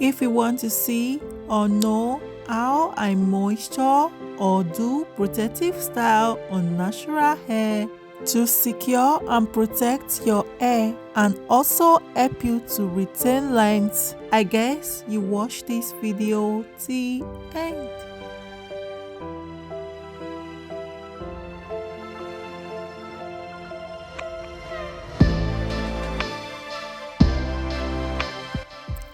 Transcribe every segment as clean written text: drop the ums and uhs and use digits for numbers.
If you want to see or know how I moisture or do protective style on natural hair to secure and protect your hair and also help you to retain length, I guess you watch this video till end.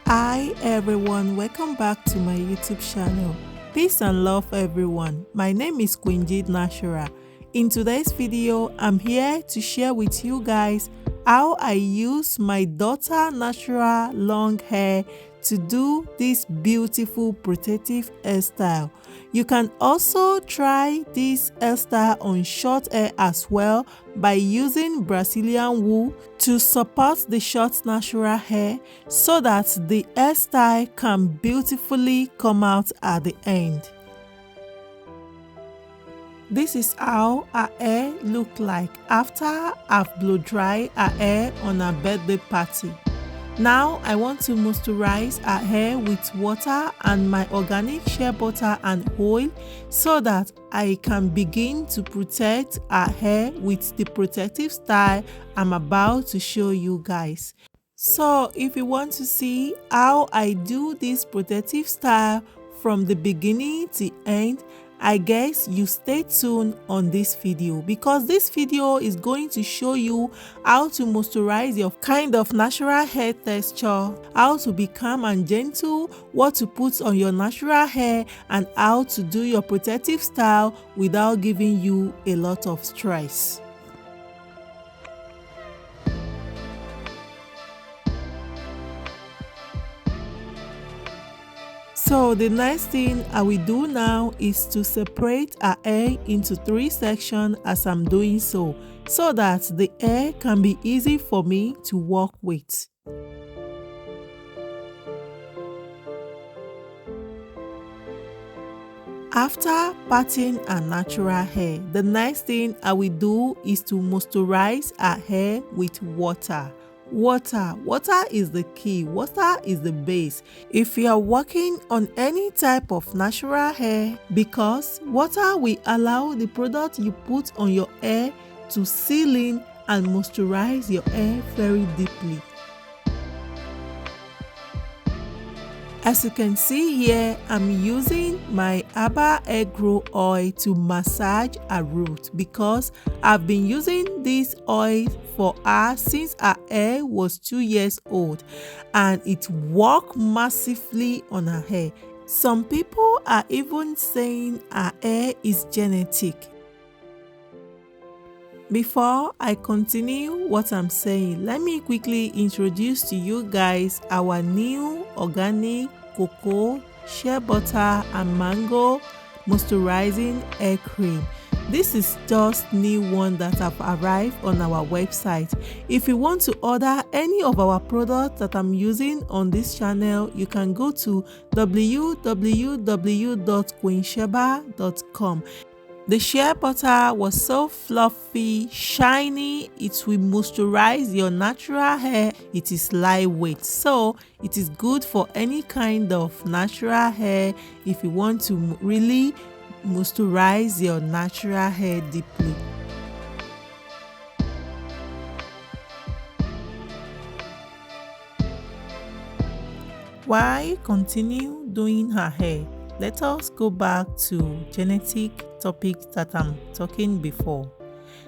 Hi everyone, welcome back to my YouTube channel. Peace and love everyone. My name is Queen Jade Natural. In today's video, I'm here to share with you guys how I use my daughter natural long hair to do this beautiful protective hairstyle. You can also try this hairstyle on short hair as well by using Brazilian wool to support the short natural hair so that the hairstyle can beautifully come out at the end. This is how her hair looked like after I've blow dry her hair on her birthday party. Now I want to moisturize her hair with water and my organic shea butter and oil so that I can begin to protect her hair with the protective style I'm about to show you guys. So if you want to see how I do this protective style from the beginning to end, I guess you stay tuned on this video because this video is going to show you how to moisturize your kind of natural hair texture, how to be calm and gentle, what to put on your natural hair, and how to do your protective style without giving you a lot of stress. So the next thing I will do now is to separate our hair into 3 sections as I'm doing so that the hair can be easy for me to work with. After parting our natural hair, the next thing I will do is to moisturize our hair with water. Water is the key. Water is the base if you are working on any type of natural hair, because water will allow the product you put on your hair to seal in and moisturize your hair very deeply. As you can see here, I'm using my herbal hair grow oil to massage her root because I've been using this oil for her since her hair was 2 years old and it worked massively on her hair. Some people are even saying her hair is genetic. Before I continue what I'm saying, let me quickly introduce to you guys our new organic cocoa, shea butter and mango moisturizing hair cream. This is just new one that have arrived on our website. If you want to order any of our products that I'm using on this channel, you can go to www.queensheba.com. The shea butter was so fluffy, shiny, it will moisturize your natural hair. It is lightweight, so it is good for any kind of natural hair if you want to really moisturize your natural hair deeply. Why continue doing her hair? Let us go back to genetic topics that I'm talking before.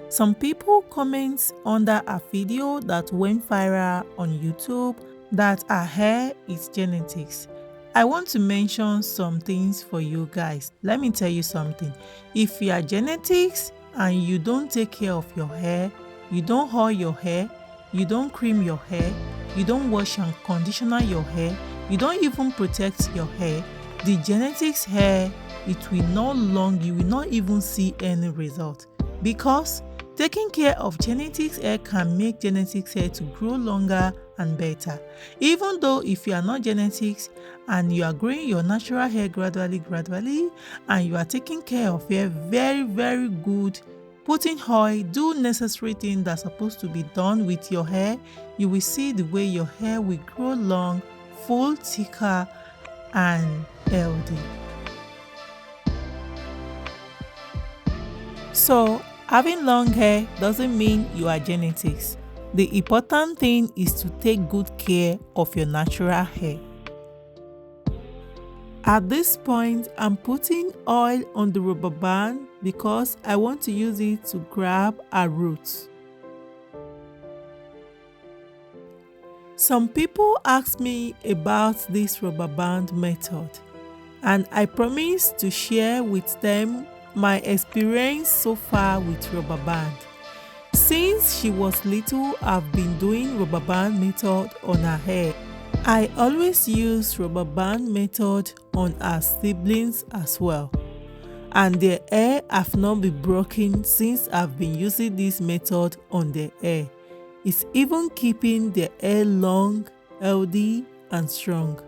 Some people comment under a video that went viral on YouTube that her hair is genetics. I want to mention some things for you guys. Let me tell you something. If you are genetics and you don't take care of your hair, you don't oil your hair, you don't cream your hair, you don't wash and conditioner your hair, you don't even protect your hair, the genetics hair, it will not long, you will not even see any result, because taking care of genetics hair can make genetics hair to grow longer and better. Even though if you are not genetics and you are growing your natural hair gradually and you are taking care of hair very good, putting oil, do necessary things that's supposed to be done with your hair, you will see the way your hair will grow long, full, thicker, and healthy. So, having long hair doesn't mean you are genetics. The important thing is to take good care of your natural hair. At this point, I'm putting oil on the rubber band because I want to use it to grab a root. Some people ask me about this rubber band method, and I promise to share with them my experience so far with rubber band. Since she was little, I've been doing rubber band method on her hair. I always use rubber band method on our siblings as well, and their hair have not been broken since I've been using this method on their hair. It's even keeping their hair long, healthy, and strong.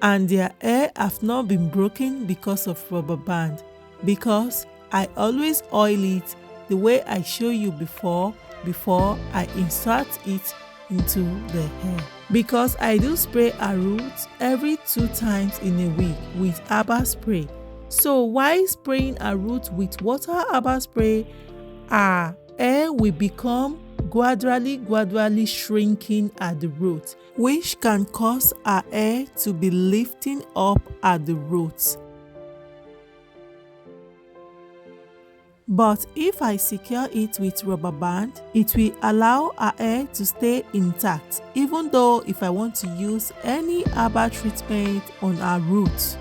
And their hair have not been broken because of rubber band, because I always oil it the way I show you before I insert it into the hair. Because I do spray a root every 2 times in a week with herbal spray. So while spraying a root with water herbal spray, our hair will become gradually shrinking at the root, which can cause our hair to be lifting up at the roots. But if I secure it with rubber band, it will allow our hair to stay intact, even though if I want to use any herbal treatment on our roots.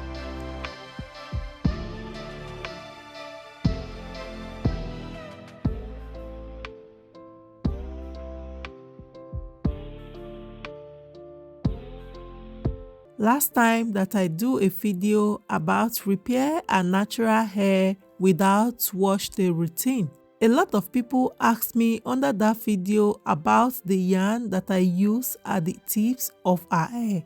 Last time that I do a video about repair and natural hair without wash day routine. A lot of people asked me under that video about the yarn that I use at the tips of our hair.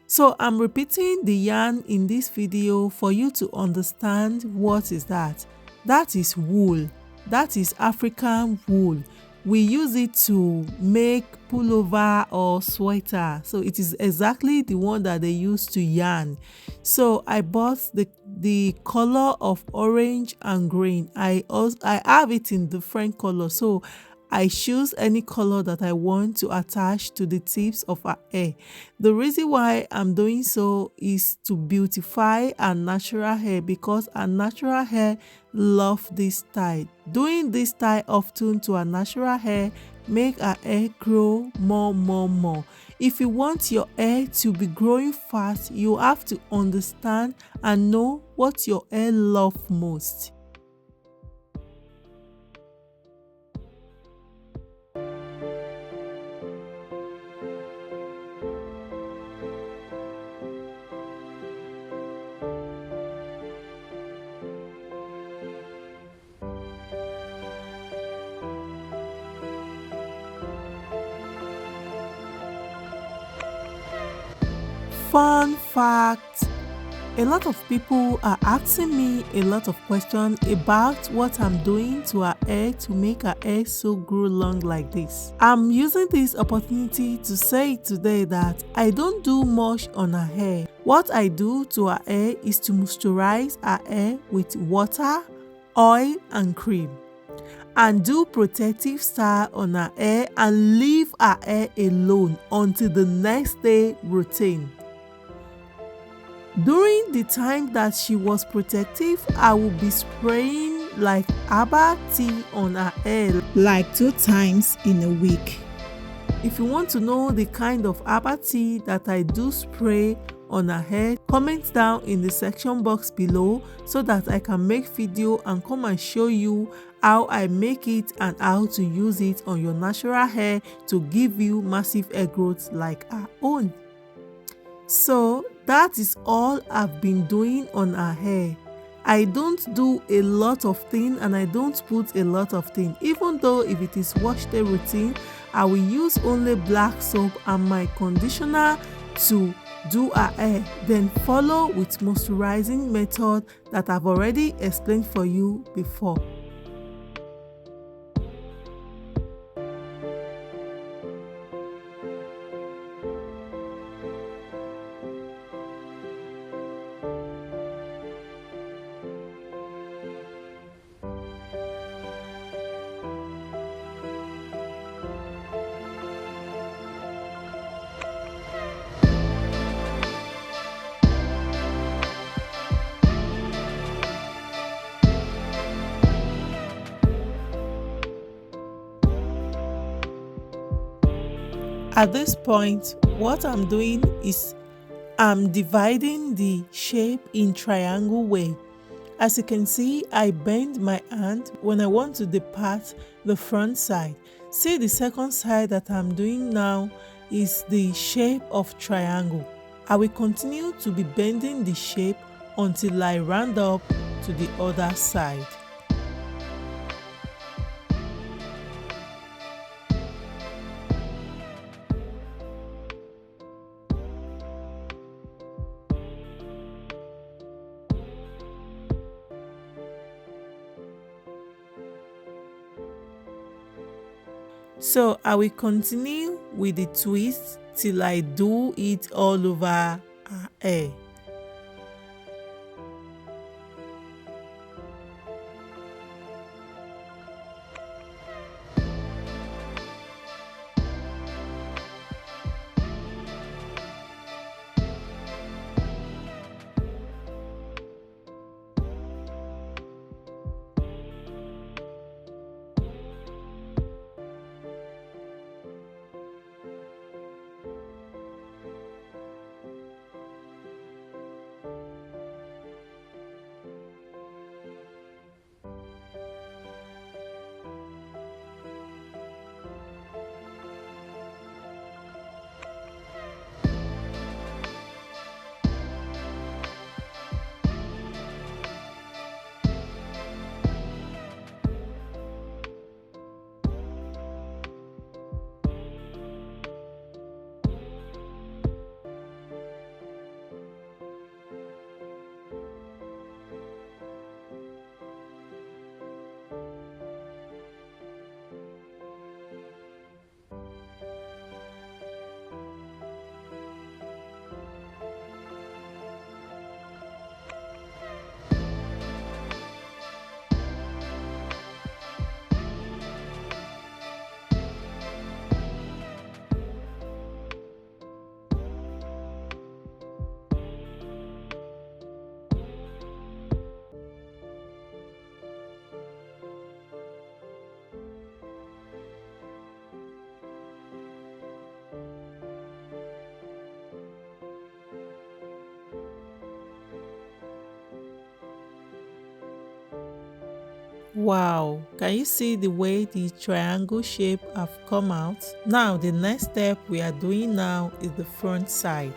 So I'm repeating the yarn in this video for you to understand what is that. That is wool. That is African wool. We use it to make pullover or sweater. So it is exactly the one that they use to yarn. So I bought the color of orange and green. I have it in different colors. So I choose any color that I want to attach to the tips of our hair. The reason why I'm doing so is to beautify our natural hair, because our natural hair love this style. Doing this style often to our natural hair make our hair grow more. If you want your hair to be growing fast, you have to understand and know what your hair love most. Fun fact: a lot of people are asking me a lot of questions about what I'm doing to our hair to make our hair so grow long like this. I'm using this opportunity to say today that I don't do much on our hair. What I do to our hair is to moisturize our hair with water, oil, and cream, and do protective style on our hair and leave our hair alone until the next day routine. During the time that she was protective, I will be spraying like herbal tea on her hair like 2 times in a week. If you want to know the kind of herbal tea that I do spray on her hair, comment down in the section box below so that I can make video and come and show you how I make it and how to use it on your natural hair to give you massive hair growth like our own. So that is all I've been doing on her hair. I don't do a lot of things and I don't put a lot of things. Even though if it is wash day routine, I will use only black soap and my conditioner to do her hair, then follow with moisturizing method that I've already explained for you before. At this point, what I'm doing is I'm dividing the shape in triangle way. As you can see, I bend my hand when I want to depart the front side. See, the second side that I'm doing now is the shape of triangle. I will continue to be bending the shape until I round up to the other side. So I will continue with the twist till I do it all over her hair. Wow, can you see the way the triangle shape have come out? Now the next step we are doing now is the front side.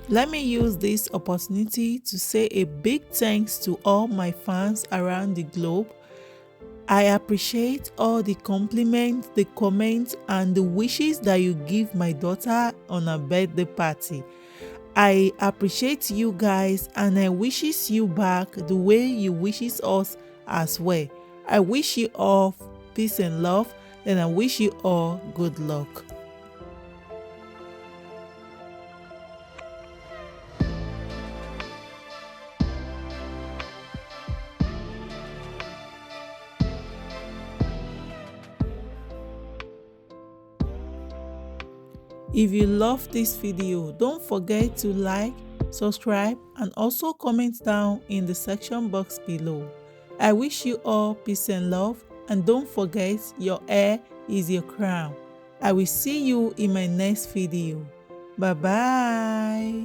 Let me use this opportunity to say a big thanks to all my fans around the globe. I appreciate all the compliments, the comments, and the wishes that you give my daughter on her birthday party. I appreciate you guys and I wishes you back the way you wishes us as well. I wish you all peace and love, and I wish you all good luck. If you love this video, don't forget to like, subscribe, and also comment down in the section box below. I wish you all peace and love, and don't forget your hair is your crown. I will see you in my next video. Bye bye.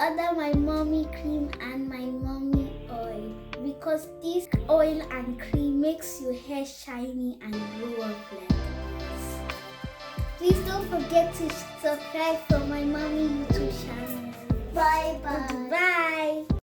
order my mommy cream and my mommy oil because this oil and cream makes your hair shiny and glow up like this. Please don't forget to subscribe for my mommy YouTube channel. Bye bye. Bye.